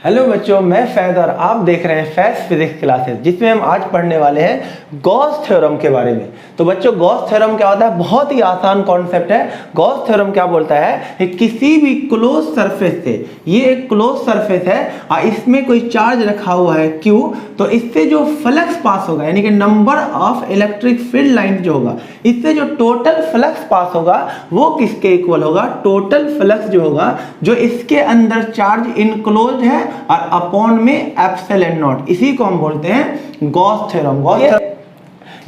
Hello बच्चों, मैं फैज और आप देख रहे हैं फैज फिजिक्स क्लासेस, जिसमें हम आज पढ़ने वाले हैं गॉस थ्योरम के बारे में। तो बच्चों, गॉस थ्योरम क्या होता है? बहुत ही आसान कॉन्सेप्ट है। गॉस थ्योरम क्या बोलता है कि किसी भी क्लोज सरफेस से, ये एक क्लोज सरफेस है और इसमें कोई चार्ज रखा हुआ है Q, तो इससे जो फ्लक्स पास होगा, यानी कि number of electric field line जो होगा, इससे जो टोटल फ्लक्स पास होगा वो किसके इक्वल होगा? टोटल फ्लक्स जो होगा जो इसके अंदर चार्ज इनक्लोज है और अपॉन में एप्सिलॉन नॉट, इसी को हम बोलते हैं गॉस थ्योरम।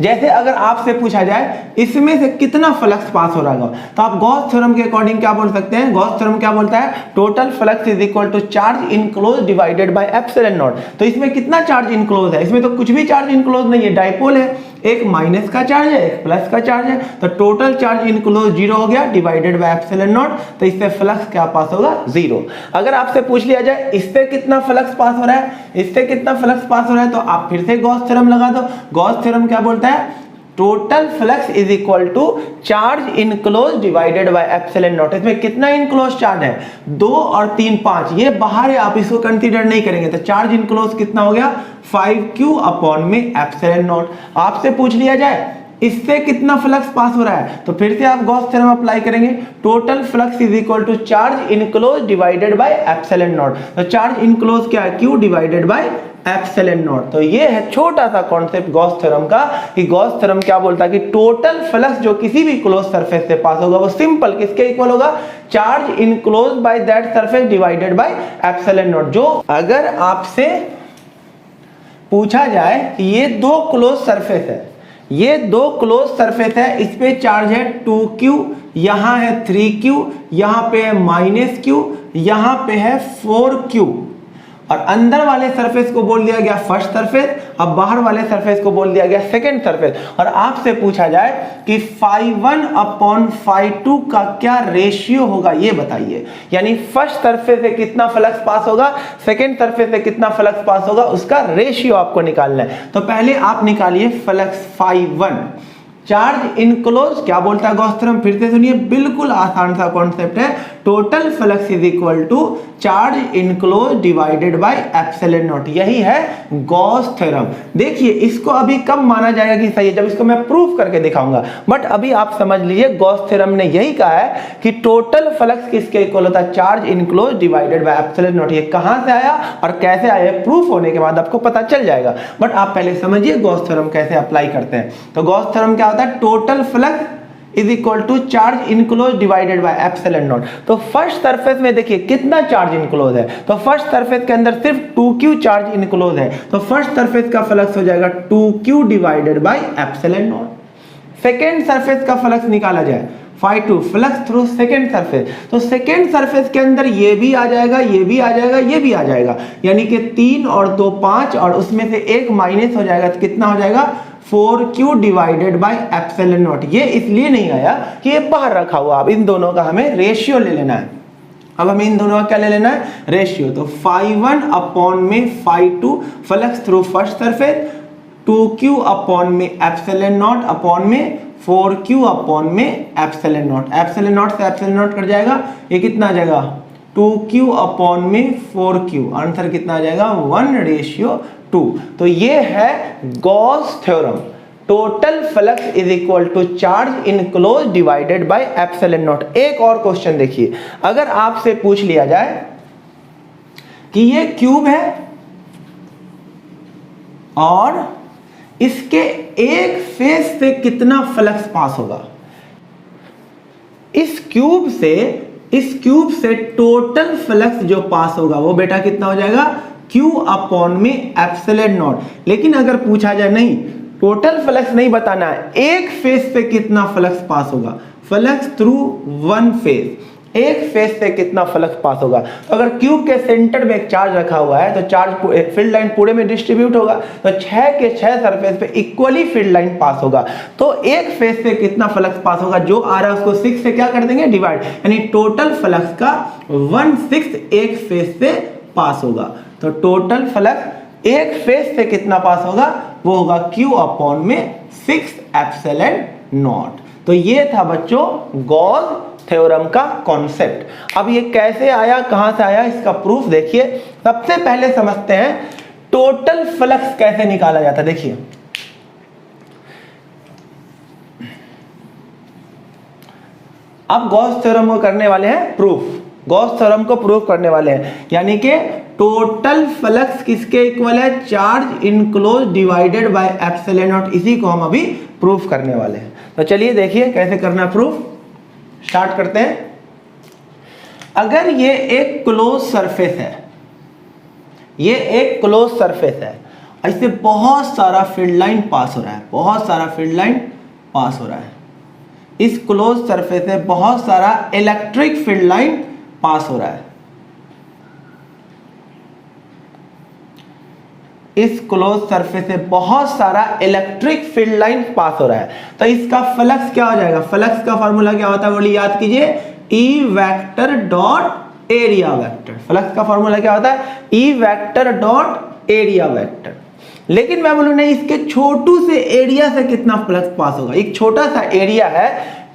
जैसे अगर आपसे पूछा जाए इसमें से कितना फ्लक्स पास हो रहा है, तो आप गॉस थ्योरम के अकॉर्डिंग क्या बोल सकते हैं? गॉस थ्योरम क्या बोलता है? Total flux is equal to charge enclose divided by epsilon naught. तो इसमें कितना चार्ज इनक्लोज है? इसमें तो कुछ भी चार्ज इनक्लोज नहीं है, डाइपोल है, एक माइनस का चार्ज है, एक प्लस का चार्ज है, तो टोटल चार्ज इनक्लोज 0 हो गया डिवाइडेड बाय एप्सिलॉन नॉट, तो इससे फ्लक्स क्या पास होगा? 0। अगर आपसे पूछ लिया जाए इससे कितना फ्लक्स पास हो रहा है, इससे कितना फ्लक्स पास हो रहा है, तो आप फिर से गॉस थ्योरम लगा दो। गॉस थ्योरम क्या बोलता है? Total flux is equal to charge enclose divided by epsilon naught. इसमें कितना इनक्लोज चार्ज है? 2 और 3 5, ये बाहर है, आप इसको कंसीडर नहीं करेंगे, तो चार्ज इनक्लोज कितना हो गया? 5Q अपॉन में एप्सिलॉन नॉट। आपसे पूछ लिया जाए इससे कितना फ्लक्स पास हो रहा है, तो फिर से आप गॉस थ्योरम अप्लाई करेंगे। Total flux is equal to charge enclose divided by epsilon naught. तो चार्ज इनक्लोज क्या है? Q divided by epsilon naught. तो ये है छोटा सा कॉन्सेप्ट गॉस थ्योरम का, कि गॉस थ्योरम क्या बोलता है कि टोटल फ्लक्स जो किसी भी क्लोज सरफेस से पास होगा वो सिंपल किसके इक्वल होगा? Charge enclose by that surface divided by epsilon not. जो अगर आपसे पूछा जाए कि ये दो क्लोज सरफेस है, ये दो क्लोज सरफेस है, इस पे चार्ज है 2Q, यहां है 3Q, यहां पे है -Q, यहां पे है 4Q, और अंदर वाले सरफेस को बोल दिया गया फर्स्ट सरफेस, अब बाहर वाले सरफेस को बोल दिया गया सेकंड सरफेस। और आपसे पूछा जाए कि φ1 अपॉन φ2 का क्या रेशियो होगा, ये बताइए। यानी फर्स्ट सरफेस से कितना फ्लक्स पास होगा, सेकंड सरफेस से कितना फ्लक्स पास होगा, उसका रेशियो आपको निकालना है। तो पहले आप निकालिए फ्लक्स φ1। चार्ज इनक्लोज क्या बोलता है गॉस थ्योरम? फिर से सुनिए, बिल्कुल आसान सा कॉन्सेप्ट है। Total flux is equal to charge enclose divided by epsilon naught, यही है गॉस थ्योरम। देखिए इसको अभी कब माना जाएगा कि सही है, जब इसको मैं प्रूफ करके दिखाऊंगा, बट अभी आप समझ लीजिए गॉस थ्योरम ने यही कहा है कि टोटल फ्लक्स किसके इक्वल होता है? Charge enclose divided by epsilon naught. ये कहां से आया और कैसे आया, प्रूफ होने के बाद आपको पता चल जाएगा, बट आप पहले समझिए गॉस थ्योरम कैसे अप्लाई करते हैं। तो गॉस थ्योरम क्या होता है? Total flux is equal to charge enclose divided by epsilon naught. तो फर्स्ट सरफेस में देखिए कितना चार्ज इनक्लोज है, तो फर्स्ट सरफेस के अंदर सिर्फ 2Q चार्ज इनक्लोज है, तो फर्स्ट सरफेस का फ्लक्स हो जाएगा 2Q divided by epsilon not. Second surface का फ्लक्स निकाला जाए φ2, फ्लक्स थ्रू सेकेंड सरफेस, तो सेकेंड सरफेस के अंदर ये भी आ जाएगा, ये भी आ जाएगा, ये भी आ जाएगा, यानी कि 3 और 2 5, और उसमें से एक माइनस हो जाएगा, तो कितना हो जाएगा? 4Q divided by epsilon naught. ये इसलिए नहीं आया कि ये बाहर रखा हुआ, अब इन दोनों का हमें रेशियो ले लेना है। अब हमें इन दोनों का क्या ले लेना है? रेशियो। तो φ1 अपॉन में φ2, flux through first surface, 2Q upon में एप्सिलॉन नॉट अपॉन में 4Q अपॉन में एप्सिलॉन नॉट। एप्सिलॉन नॉट से एप्सिलॉन नॉट कट जाएगा, ये कितना आ जाएगा? 2Q अपॉन में 4Q, आंसर कितना आ जाएगा? 1:2। तो ये है Gauss theorem. Total flux is equal to charge enclose divided by epsilon naught. एक और क्वेश्चन देखिए, अगर आपसे पूछ लिया जाए कि ये क्यूब है और इसके एक फेस से कितना फ्लक्स पास होगा, इस क्यूब से टोटल फ्लक्स जो पास होगा वो बेटा कितना हो जाएगा? Q अपॉन में एप्सिलॉन नॉट। लेकिन अगर पूछा जाए नहीं, टोटल फ्लक्स नहीं बताना है, एक फेस से कितना फ्लक्स पास होगा, फ्लक्स थ्रू वन फेस, एक फेस से कितना फ्लक्स पास होगा, तो अगर क्यूब के सेंटर में एक चार्ज रखा हुआ है तो चार्ज फील्ड लाइन पूरे में डिस्ट्रीब्यूट होगा, तो 6 के 6 सरफेस पे इक्वली फील्ड लाइन पास होगा, तो एक फेस से कितना फ्लक्स पास होगा, जो आ रहा है उसको 6 से क्या कर देंगे? डिवाइड, यानी टोटल फ्लक्स का 1/6 एक फेस से पास होगा। तो टोटल फ्लक्स एक फेस से कितना पास होगा, वो होगा Q अपॉन में 6 एप्सिलॉन नॉट। तो ये था बच्चों गॉस थ्योरम का कॉन्सेप्ट। अब ये कैसे आया, कहां से आया, इसका प्रूफ देखिए। सबसे पहले समझते हैं टोटल फ्लक्स कैसे निकाला जाता है। देखिए अब गॉस थ्योरम को करने वाले हैं प्रूफ, गॉस थ्योरम को प्रूफ करने वाले हैं, यानी कि टोटल फ्लक्स किसके इक्वल है, charge enclose divided by epsilon not. इसी को हम अभी प्रूफ करने वाले हैं। तो चलिए देखिए कैसे करना प्रूफ, स्टार्ट करते हैं। अगर ये एक क्लोज सरफेस है, ये एक क्लोज सरफेस है, इससे बहुत सारा फील्ड लाइन पास हो रहा है, बहुत सारा फील्ड लाइन पास हो रहा है। इस क्लोज सरफेस से बहुत सारा इलेक्ट्रिक फील्ड लाइन पास हो रहा है। इस क्लोज सरफेस से बहुत सारा इलेक्ट्रिक फील्ड लाइन पास हो रहा है। तो इसका फ्लक्स क्या हो जाएगा, फ्लक्स का फॉर्मूला क्या होता है, बोलिए याद कीजिए, E vector dot area vector. Flux का फॉर्मूला क्या होता है, E vector dot area vector. लेकिन मैं बोलूं नहीं, इसके छोटू से एरिया से कितना फ्लक्स पास होगा। एक छोटा सा एरिया है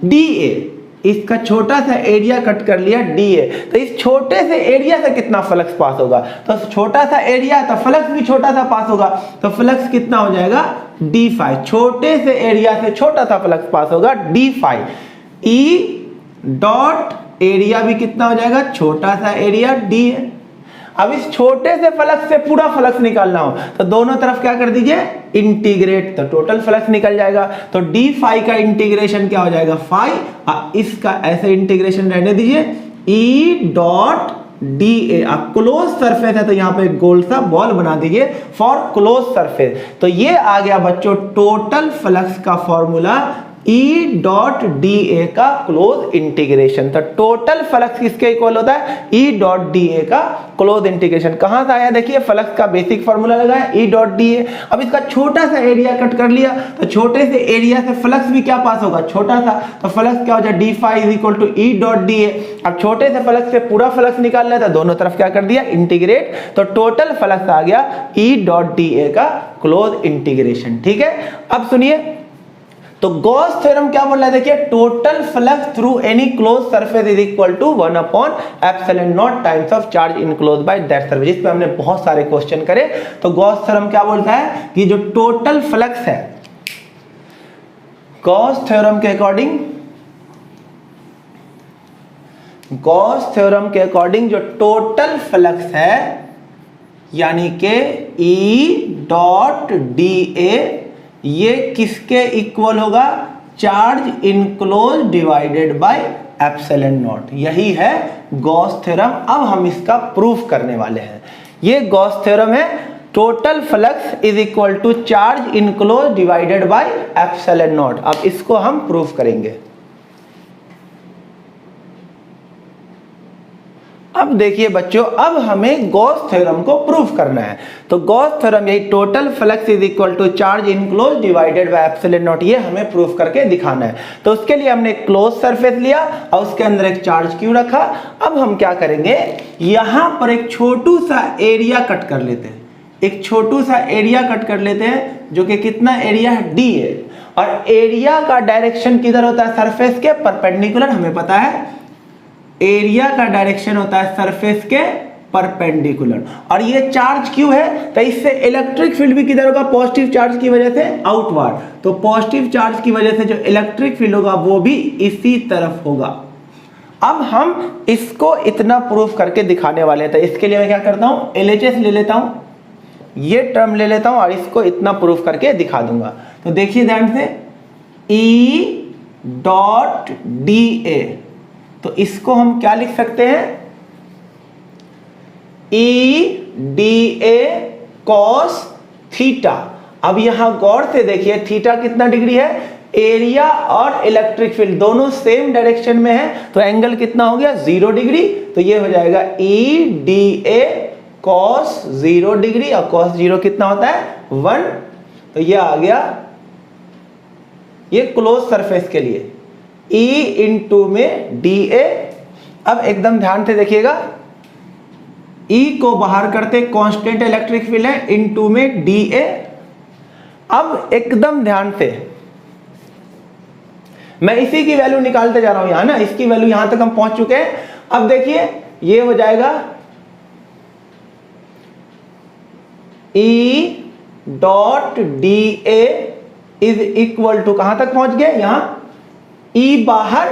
डी ए, इसका छोटा सा एरिया कट कर लिया डी ए, तो इस छोटे से एरिया से कितना फ्लक्स पास होगा। तो छोटा सा एरिया तो फ्लक्स भी छोटा सा पास होगा, तो फ्लक्स कितना हो जाएगा डी फाई। छोटे से एरिया से छोटा सा फ्लक्स पास होगा D phi. E dot area भी कितना हो जाएगा, छोटा सा एरिया डी है। अब इस छोटे से फ्लक्स से पूरा फ्लक्स निकालना हो तो दोनों तरफ क्या कर दीजिए, इंटीग्रेट, तो टोटल फ्लक्स निकल जाएगा। तो डी फाई का इंटीग्रेशन क्या हो जाएगा, फाई, इसका ऐसे इंटीग्रेशन रहने दीजिए, ई डॉट डी ए। अब क्लोज सरफेस है तो यहाँ पे गोल सा बॉल बना दीजिए फॉर क्लोज सरफेस। तो ये आ गया बच्चों टोटल फ्लक्स का फॉर्मूला, E डॉट डी ए का क्लोज इंटीग्रेशन। तो टोटल फ्लक्स किसके इक्वल होता है, E डॉट डी ए का क्लोज इंटीग्रेशन। कहां से आया, देखिए फ्लक्स का बेसिक फॉर्मूला लगा है E डॉट डी ए। अब इसका छोटा सा एरिया कट कर लिया, तो छोटे से एरिया से फ्लक्स भी क्या पास होगा, छोटा सा, तो फ्लक्स क्या हो जाए, D phi is equal to E dot D A. अब छोटे से फ्लक्स से पूरा फ्लक्स निकालना है तो दोनों तरफ क्या कर दिया, इंटीग्रेट, तो टोटल फ्लक्स आ गया E डॉट डी ए का क्लोज इंटीग्रेशन। ठीक है, अब सुनिए, तो गॉस थ्योरम क्या बोल रहा है, देखिए total flux through any close surface is equal to 1 upon epsilon naught times of charge enclosed by that surface. इस पे हमने बहुत सारे क्वेश्चन करे। तो गॉस थ्योरम क्या बोलता है कि जो टोटल फ्लक्स है, गॉस थ्योरम के अकॉर्डिंग, गॉस थ्योरम के अकॉर्डिंग जो टोटल फ्लक्स है यानी कि E डॉट डी ए, ये किसके इक्वल होगा, charge enclose divided by epsilon naught. यही है गॉस थ्योरम। अब हम इसका प्रूफ करने वाले हैं। ये गॉस थ्योरम है, total flux is equal to charge enclose divided by epsilon naught. अब इसको हम प्रूफ करेंगे। अब देखिए बच्चों, अब हमें गॉस थ्योरम को प्रूफ करना है। तो गॉस थ्योरम यही total flux is equal to charge enclose divided by epsilon naught, ये हमें प्रूफ करके दिखाना है। तो उसके लिए हमने क्लोज सरफेस लिया और उसके अंदर एक चार्ज क्यू रखा। अब हम क्या करेंगे, यहां पर एक छोटू सा एरिया कट कर लेते हैं, एक छोटू सा एरिया कट कर लेते हैं जो कि कितना एरिया है, डी है। और एरिया का डायरेक्शन किधर होता है, सरफेस के परपेंडिकुलर। हमें पता है एरिया का डायरेक्शन होता है सरफेस के परपेंडिकुलर। और ये चार्ज क्यू है तो इससे इलेक्ट्रिक फील्ड भी किधर होगा, पॉजिटिव चार्ज की वजह से आउटवर्ड। तो पॉजिटिव चार्ज की वजह से जो इलेक्ट्रिक फील्ड होगा वो भी इसी तरफ होगा। अब हम इसको इतना प्रूफ करके दिखाने वाले हैं। तो इसके लिए मैं क्या करता हूं, LHS ले लेता हूं, ये टर्म ले लेता हूं और इसको इतना प्रूफ करके दिखा दूंगा। तो देखिए ध्यान से, E डॉट डी ए, तो इसको हम क्या लिख सकते हैं, E D A cos theta. अब यहां गौर से देखिए थीटा कितना डिग्री है, एरिया और इलेक्ट्रिक फील्ड दोनों सेम डायरेक्शन में है, तो एंगल कितना हो गया, 0 डिग्री। तो ये हो जाएगा E D A cos 0 degree, और कॉस 0 कितना होता है, 1। तो ये आ गया, ये क्लोज सरफेस के लिए E इंटू में डी ए। अब एकदम ध्यान से देखिएगा, E को बाहर करते कांस्टेंट इलेक्ट्रिक फील्ड है, इंटू में डी ए। अब एकदम ध्यान से मैं इसी की वैल्यू निकालते जा रहा हूं यहां ना, इसकी वैल्यू यहां तक हम पहुंच चुके हैं। अब देखिए ये हो जाएगा E dot D A is equal to, कहां तक पहुंच गए यहां, E बाहर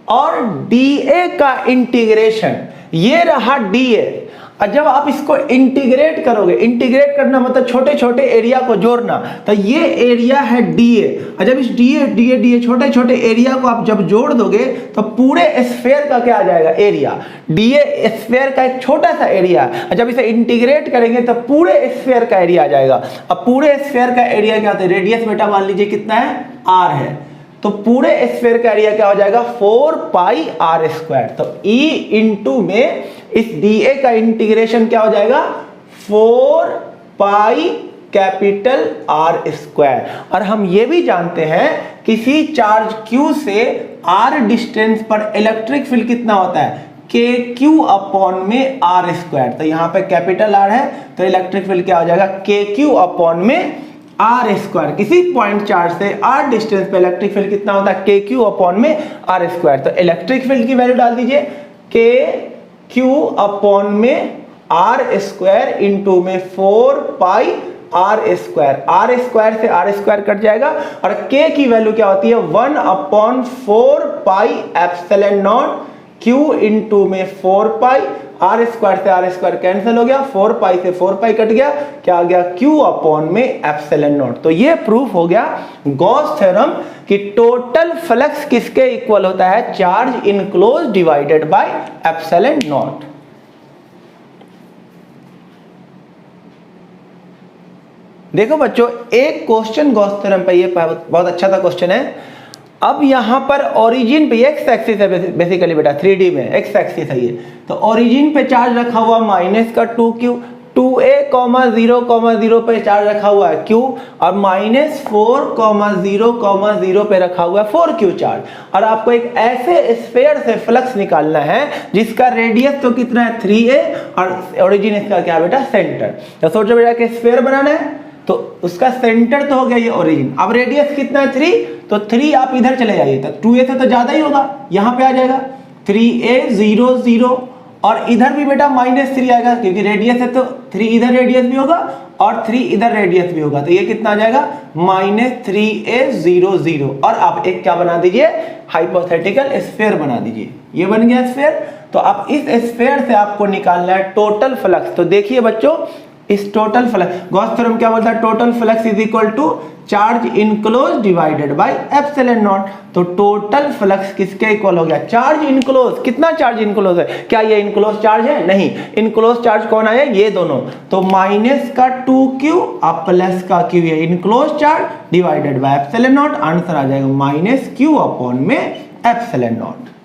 और डीए का इंटीग्रेशन, ये रहा डीए। और जब आप इसको इंटीग्रेट करोगे, इंटीग्रेट करना मतलब छोटे छोटे एरिया को जोड़ना, तो ये एरिया है डीए। और जब इस डीए छोटे छोटे एरिया को आप जब जोड़ दोगे तो पूरे स्फीयर का क्या आ जाएगा, एरिया। डीए स्फीयर का एक छोटा सा एरिया है, और जब इसे इंटीग्रेट करेंगे तो पूरे स्फीयर का एरिया आ जाएगा। अब पूरे स्फीयर का एरिया क्या होता है, रेडियस बेटा मान लीजिए कितना है, आर है, तो पूरे स्फीयर का एरिया क्या हो जाएगा, 4 पाई आर स्क्वायर। तो E इंटू में इस डीए का इंटीग्रेशन क्या हो जाएगा, 4 पाई कैपिटल आर स्क्वायर। और हम ये भी जानते हैं किसी चार्ज Q से r डिस्टेंस पर इलेक्ट्रिक फील्ड कितना होता है, KQ अपॉन में आर स्क्वायर। तो यहाँ पे कैपिटल R है तो इलेक्ट्रिक फील्ड क्या हो जाएगा, KQ अपॉन में आर स्क्वायर। किसी पॉइंट चार्ज से r डिस्टेंस पे इलेक्ट्रिक फील्ड कितना होता है, KQ अपॉन में आर स्क्वायर। तो इलेक्ट्रिक फील्ड की वैल्यू डाल दीजिए, KQ अपॉन में आर स्क्वायर इंटू में 4 पाई आर स्क्वायर। आर स्क्वायर से आर स्क्वायर कट जाएगा और K की वैल्यू क्या होती है, 1 upon 4 pi epsilon not Q into में 4 पाई, आर स्क्वायर से आर स्क्वायर कैंसिल हो गया, 4 पाई से 4 पाई कट गया, क्या आ गया, Q अपॉन में एप्सिलॉन नॉट। तो ये प्रूफ हो गया गॉस थ्योरम कि टोटल फ्लक्स किसके इक्वल होता है, charge enclose divided by epsilon not. देखो बच्चों, एक क्वेश्चन गॉस थ्योरम पे, ये बहुत अच्छा सा क्वेश्चन है। अब यहाँ पर ओरिजिन पे एक्स एक्सिस है बेसिकली बेटा, 3D में एक्स एक्सिस है ये। तो ओरिजिन पे चार्ज रखा हुआ माइनस का 2Q, 2a,0,0 पे चार्ज रखा हुआ है Q, और -4,0,0 पे रखा हुआ है 4Q चार्ज। और आपको एक ऐसे स्फीयर से फ्लक्स निकालना है जिसका रेडियस तो कितना है, 3a, और ओरिजिन इसका क्या बेटा, सेंटर। तो सोचो बेटा कि स्फीयर बनाना है तो उसका सेंटर तो हो गया ये ओरिजिन। अब रेडियस कितना है, 3, तो 3 आप इधर चले जाइए, तो 2a से तो ज्यादा ही होगा, यहाँ पे आ जाएगा 3a,0,0, और इधर भी बेटा -3 आएगा क्योंकि रेडियस है तो 3 इधर रेडियस भी होगा और 3 इधर रेडियस भी होगा। तो ये कितना आ जाएगा, -3a,0,0। और आप एक क्या बना दीजिए, हाइपोथेटिकल स्फीयर बना दीजिए। ये बन गया स्फीयर। तो अब इस स्फीयर से आपको निकालना है टोटल फ्लक्स। तो देखिए बच्चों, इस टोटल फ्लक्स, गॉस थ्योरम क्या बोलता है, total flux is equal to charge enclose divided by epsilon naught. तो टोटल फ्लक्स किसके इक्वल हो गया, चार्ज इनक्लोज। कितना चार्ज इनक्लोज है, क्या ये इनक्लोज चार्ज है, नहीं, इनक्लोज चार्ज कौन आया, ये दोनों। तो माइनस का 2Q और प्लस का Q, ये enclosed charge divided by epsilon naught. Answer आ जाएगा -Q अपॉन में एप्सिलॉन नॉट।